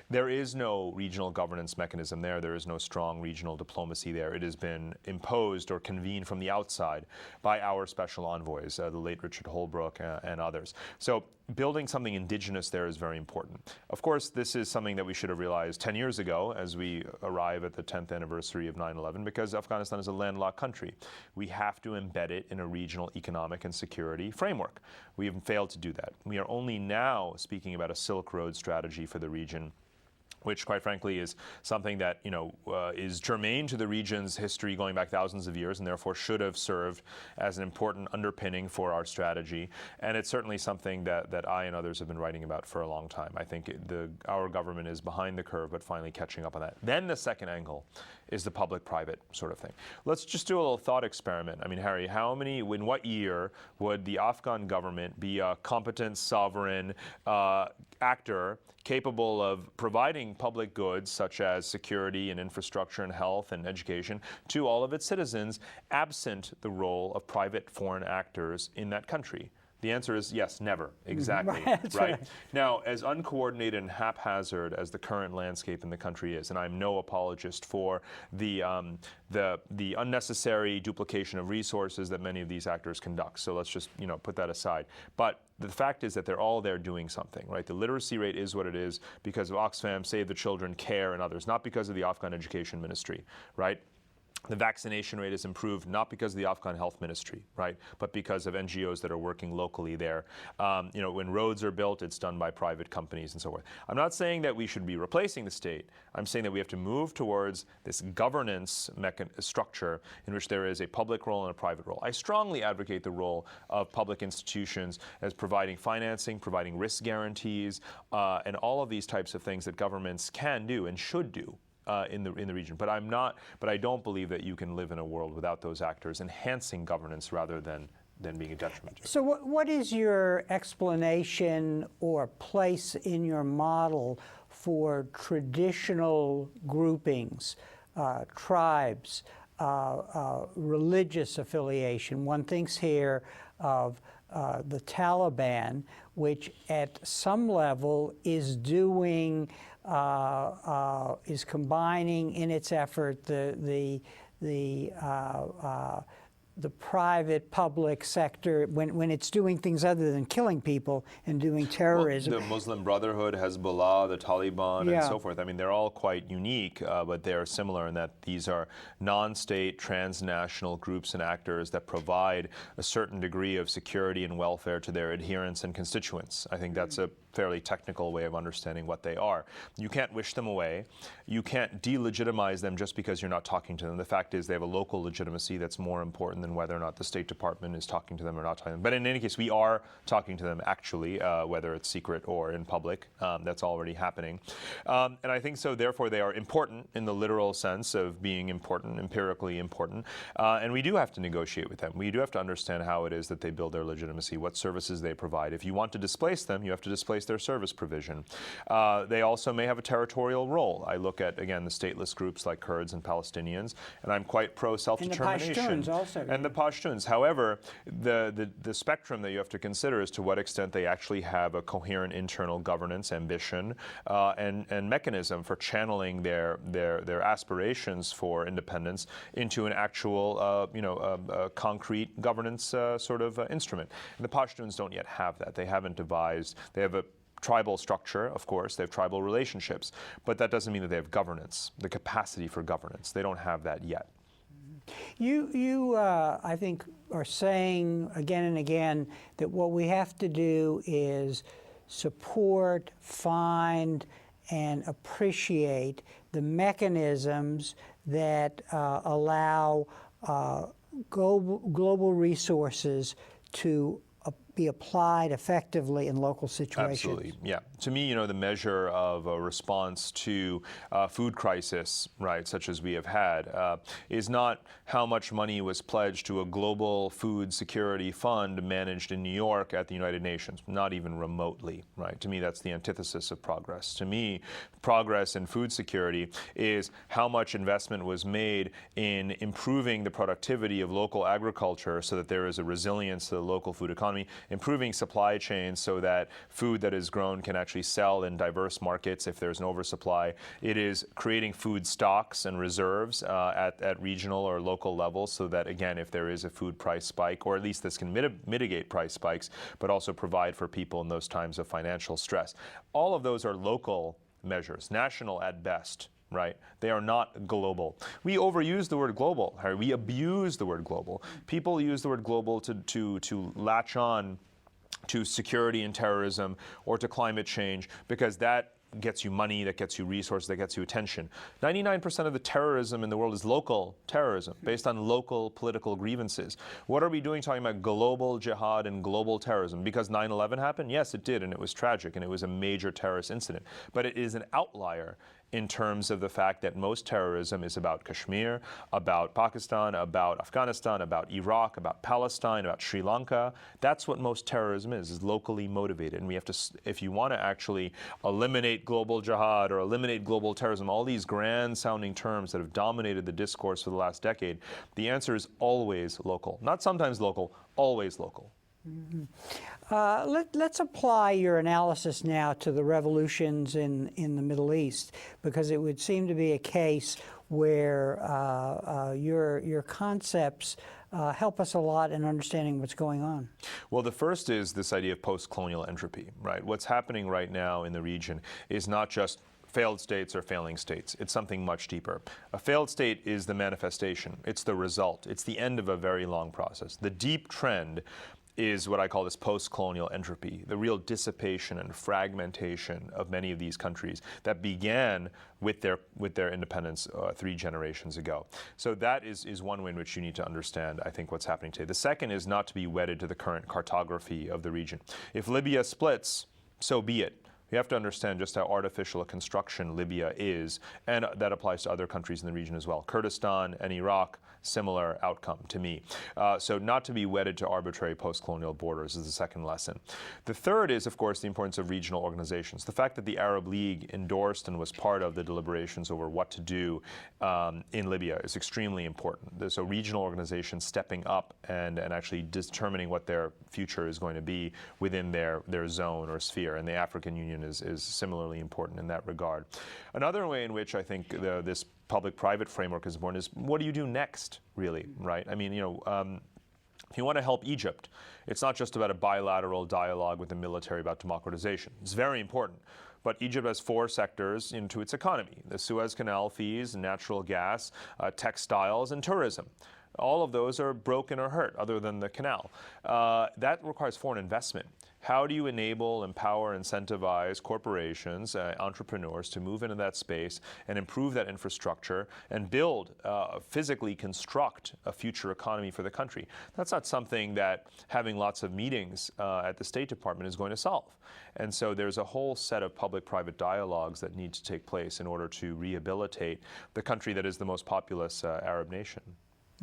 There is no regional governance mechanism there. There is no strong regional diplomacy there. It has been imposed or convened from the outside by our special envoys, the late Richard Holbrooke and others. So building something indigenous there is very important. Of course, this is something that we should have realized 10 years ago as we arrive at the 10th anniversary of 9/11, because Afghanistan is a landlocked country. We have to embed it in a regional economic and security framework. We have failed to do that. We are only now speaking about a Silk Road strategy for the region, which, quite frankly, is something that is germane to the region's history going back thousands of years, and therefore should have served as an important underpinning for our strategy. And it's certainly something that I and others have been writing about for a long time. I think our government is behind the curve, but finally catching up on that. Then the second angle is the public-private sort of thing. Let's just do a little thought experiment. I mean, Harry, in what year would the Afghan government be a competent, sovereign actor capable of providing public goods such as security and infrastructure and health and education to all of its citizens, absent the role of private foreign actors in that country? The answer is yes, never. Exactly. Right. Now, as uncoordinated and haphazard as the current landscape in the country is, and I'm no apologist for the unnecessary duplication of resources that many of these actors conduct. So let's just put that aside. But the fact is that they're all there doing something, right? The literacy rate is what it is because of Oxfam, Save the Children, CARE, and others, not because of the Afghan Education Ministry, right? The vaccination rate is improved not because of the Afghan Health Ministry, right, but because of NGOs that are working locally there. When roads are built, it's done by private companies and so forth. I'm not saying that we should be replacing the state. I'm saying that we have to move towards this governance structure in which there is a public role and a private role. I strongly advocate the role of public institutions as providing financing, providing risk guarantees, and all of these types of things that governments can do and should do. In the region, but I don't believe that you can live in a world without those actors enhancing governance rather than being a detriment to it. So what is your explanation or place in your model for traditional groupings, tribes, religious affiliation? One thinks here of the Taliban, which at some level is doing is combining in its effort the private public sector when it's doing things other than killing people and doing terrorism. Well, the Muslim Brotherhood, Hezbollah, the Taliban, and so forth. I mean, they're all quite unique, but they're similar in that these are non-state, transnational groups and actors that provide a certain degree of security and welfare to their adherents and constituents. I think that's a fairly technical way of understanding what they are. You can't wish them away. You can't delegitimize them just because you're not talking to them. The fact is they have a local legitimacy that's more important than whether or not the State Department is talking to them or not talking to them. But in any case, we are talking to them actually, whether it's secret or in public. That's already happening. And I think so, therefore, they are important in the literal sense of being important, empirically important. And we do have to negotiate with them. We do have to understand how it is that they build their legitimacy, what services they provide. If you want to displace them, you have to displace their service provision. They also may have a territorial role. I look at, again, the stateless groups like Kurds and Palestinians, and I'm quite pro-self-determination. And the Pashtuns also. And the Pashtuns. However, the spectrum that you have to consider is to what extent they actually have a coherent internal governance, ambition, and mechanism for channeling their aspirations for independence into an actual, concrete governance sort of instrument. And the Pashtuns don't yet have that. They haven't devised. They have a tribal structure, of course, they have tribal relationships, but that doesn't mean that they have governance, the capacity for governance. They don't have that yet. You I think, are saying again and again that what we have to do is support, find, and appreciate the mechanisms that allow global resources to be applied effectively in local situations. Absolutely, yeah. To me, the measure of a response to food crisis, right, such as we have had, is not how much money was pledged to a global food security fund managed in New York at the United Nations, not even remotely, right? To me, that's the antithesis of progress. To me, progress in food security is how much investment was made in improving the productivity of local agriculture so that there is a resilience to the local food economy, improving supply chains so that food that is grown can actually sell in diverse markets if there's an oversupply. It is creating food stocks and reserves at regional or local levels so that, again, if there is a food price spike, or at least this can mitigate price spikes, but also provide for people in those times of financial stress. All of those are local measures, national at best. Right? They are not global. We overuse the word global, Harry. We abuse the word global. People use the word global to latch on to security and terrorism or to climate change because that gets you money, that gets you resources, that gets you attention. 99% of the terrorism in the world is local terrorism, based on local political grievances. What are we doing talking about global jihad and global terrorism? Because 9/11 happened? Yes, it did, and it was tragic, and it was a major terrorist incident. But it is an outlier in terms of the fact that most terrorism is about Kashmir, about Pakistan, about Afghanistan, about Iraq, about Palestine, about Sri Lanka. That's what most terrorism is locally motivated. And we have to, if you want to actually eliminate global jihad or eliminate global terrorism, all these grand sounding terms that have dominated the discourse for the last decade, the answer is always local. Not sometimes local, always local. Mm-hmm. Let's apply your analysis now to the revolutions in the Middle East, because it would seem to be a case where your concepts help us a lot in understanding what's going on. Well, the first is this idea of post-colonial entropy, right? What's happening right now in the region is not just failed states or failing states. It's something much deeper. A failed state is the manifestation. It's the result. It's the end of a very long process. The deep trend is what I call this post-colonial entropy, the real dissipation and fragmentation of many of these countries that began with their independence 3 generations ago. So that is one way in which you need to understand, I think, what's happening today. The second is not to be wedded to the current cartography of the region. If Libya splits, so be it. You have to understand just how artificial a construction Libya is, and that applies to other countries in the region as well. Kurdistan and Iraq, similar outcome to me. So not to be wedded to arbitrary post-colonial borders is the second lesson. The third is, of course, the importance of regional organizations. The fact that the Arab League endorsed and was part of the deliberations over what to do in Libya is extremely important. So regional organizations stepping up and actually determining what their future is going to be within their zone or sphere, and the African Union is similarly important in that regard. Another way in which I think this public-private framework is important is, what do you do next, really, right? I mean, if you want to help Egypt, it's not just about a bilateral dialogue with the military about democratization. It's very important. But Egypt has 4 sectors into its economy: the Suez Canal fees, natural gas, textiles, and tourism. All of those are broken or hurt, other than the canal. That requires foreign investment. How do you enable, empower, incentivize corporations, entrepreneurs to move into that space and improve that infrastructure and build, physically construct a future economy for the country? That's not something that having lots of meetings at the State Department is going to solve. And so there's a whole set of public-private dialogues that need to take place in order to rehabilitate the country that is the most populous Arab nation.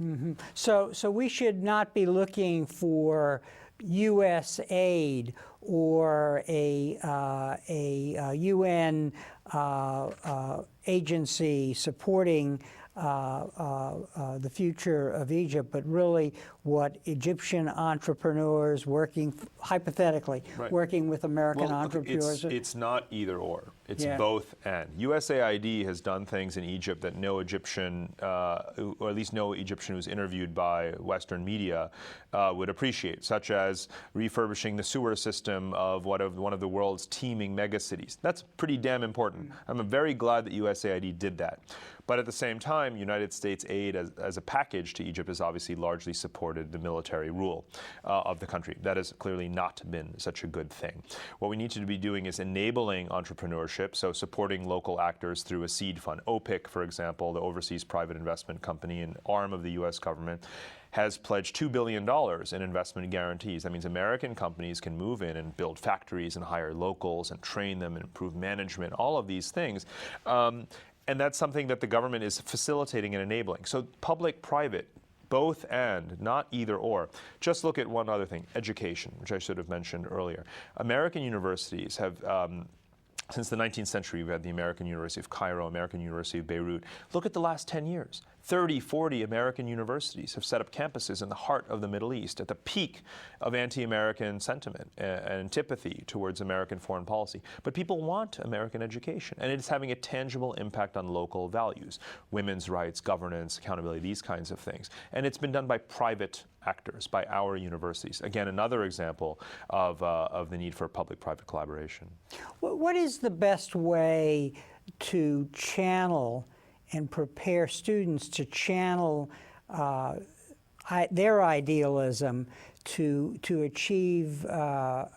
Mm-hmm. So we should not be looking for U.S. aid or a UN agency supporting the future of Egypt, but really what Egyptian entrepreneurs working, hypothetically, right, working with American entrepreneurs. It's not either or. It's both and. USAID has done things in Egypt that no Egyptian, or at least no Egyptian who's interviewed by Western media would appreciate, such as refurbishing the sewer system of one of the world's teeming megacities. That's pretty damn important. I'm very glad that USAID did that. But at the same time, United States aid as a package to Egypt has obviously largely supported the military rule of the country. That has clearly not been such a good thing. What we need to be doing is enabling entrepreneurship, so supporting local actors through a seed fund. OPIC, for example, the Overseas Private Investment Company, an arm of the U.S. government, has pledged $2 billion in investment guarantees. That means American companies can move in and build factories and hire locals and train them and improve management, all of these things. And that's something that the government is facilitating and enabling. So public-private, both and, not either or. Just look at one other thing, education, which I should have mentioned earlier. American universities have, since the 19th century, we've had the American University of Cairo, American University of Beirut. Look at the last 10 years. 30, 40 American universities have set up campuses in the heart of the Middle East at the peak of anti-American sentiment and antipathy towards American foreign policy. But people want American education, and it's having a tangible impact on local values, women's rights, governance, accountability, these kinds of things. And it's been done by private actors, by our universities. Again, another example of the need for public-private collaboration. What is the best way to channel and prepare students to channel their idealism to achieve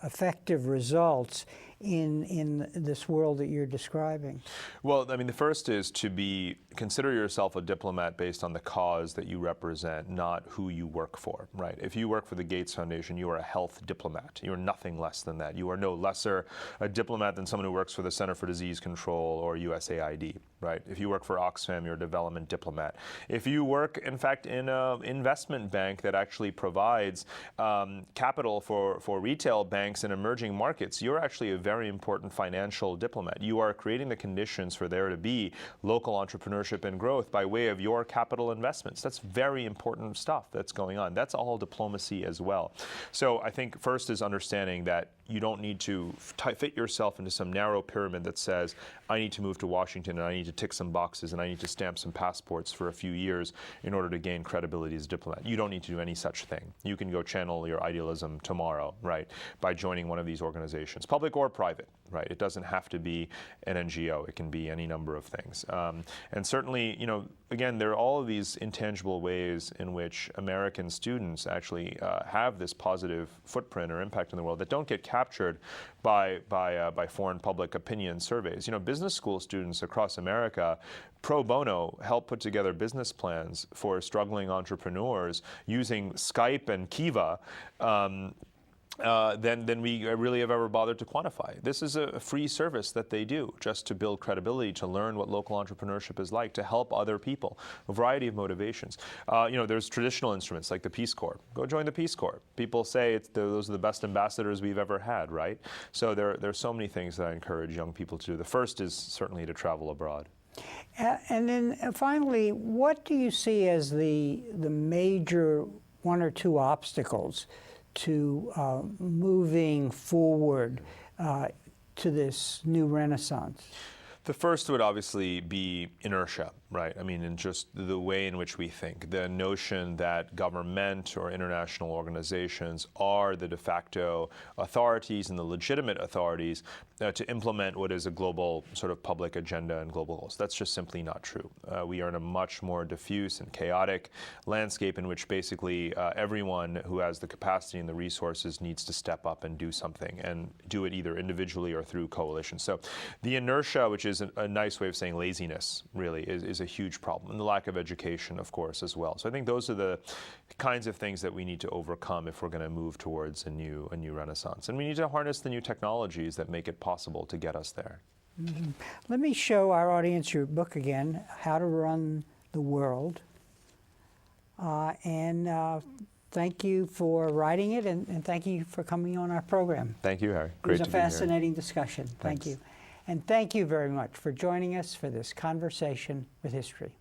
effective results in this world that you're describing? Well, I mean, the first is to consider yourself a diplomat based on the cause that you represent, not who you work for, right? If you work for the Gates Foundation, you are a health diplomat. You are nothing less than that. You are no lesser a diplomat than someone who works for the Center for Disease Control or USAID, right? If you work for Oxfam, you're a development diplomat. If you work, in fact, in an investment bank that actually provides capital for retail banks in emerging markets, you're actually a very important financial diplomat. You are creating the conditions for there to be local entrepreneurship and growth by way of your capital investments. That's very important stuff that's going on. That's all diplomacy as well. So I think first is understanding that you don't need to fit yourself into some narrow pyramid that says, I need to move to Washington and I need to tick some boxes and I need to stamp some passports for a few years in order to gain credibility as a diplomat. You don't need to do any such thing. You can go channel your idealism tomorrow, right, by joining one of these organizations, public or private, right? It doesn't have to be an NGO. It can be any number of things. And certainly, you know, again, there are all of these intangible ways in which American students actually have this positive footprint or impact in the world that don't get captured by foreign public opinion surveys. You know, business school students across America pro bono help put together business plans for struggling entrepreneurs using Skype and Kiva than we really have ever bothered to quantify. This is a free service that they do just to build credibility, to learn what local entrepreneurship is like, to help other people, a variety of motivations. You know, there's traditional instruments like the Peace Corps. Go join the Peace Corps. People say those are the best ambassadors we've ever had, right? So there are so many things that I encourage young people to do. The first is certainly to travel abroad. And then finally, what do you see as the major one or two obstacles to moving forward to this new renaissance? The first would obviously be inertia, right? I mean, in just the way in which we think. The notion that government or international organizations are the de facto authorities and the legitimate authorities to implement what is a global sort of public agenda and global goals. That's just simply not true. We are in a much more diffuse and chaotic landscape in which basically everyone who has the capacity and the resources needs to step up and do something, and do it either individually or through coalitions. So the inertia, which is a nice way of saying laziness, really, is a huge problem, and the lack of education, of course, as well. So I think those are the kinds of things that we need to overcome if we're going to move towards a new renaissance. And we need to harness the new technologies that make it possible to get us there. Mm-hmm. Let me show our audience your book again, How to Run the World. Thank you for writing it, and thank you for coming on our program. Thank you, Harry. Great to be here. It was a fascinating discussion. Thanks. Thank you. And thank you very much for joining us for this conversation with history.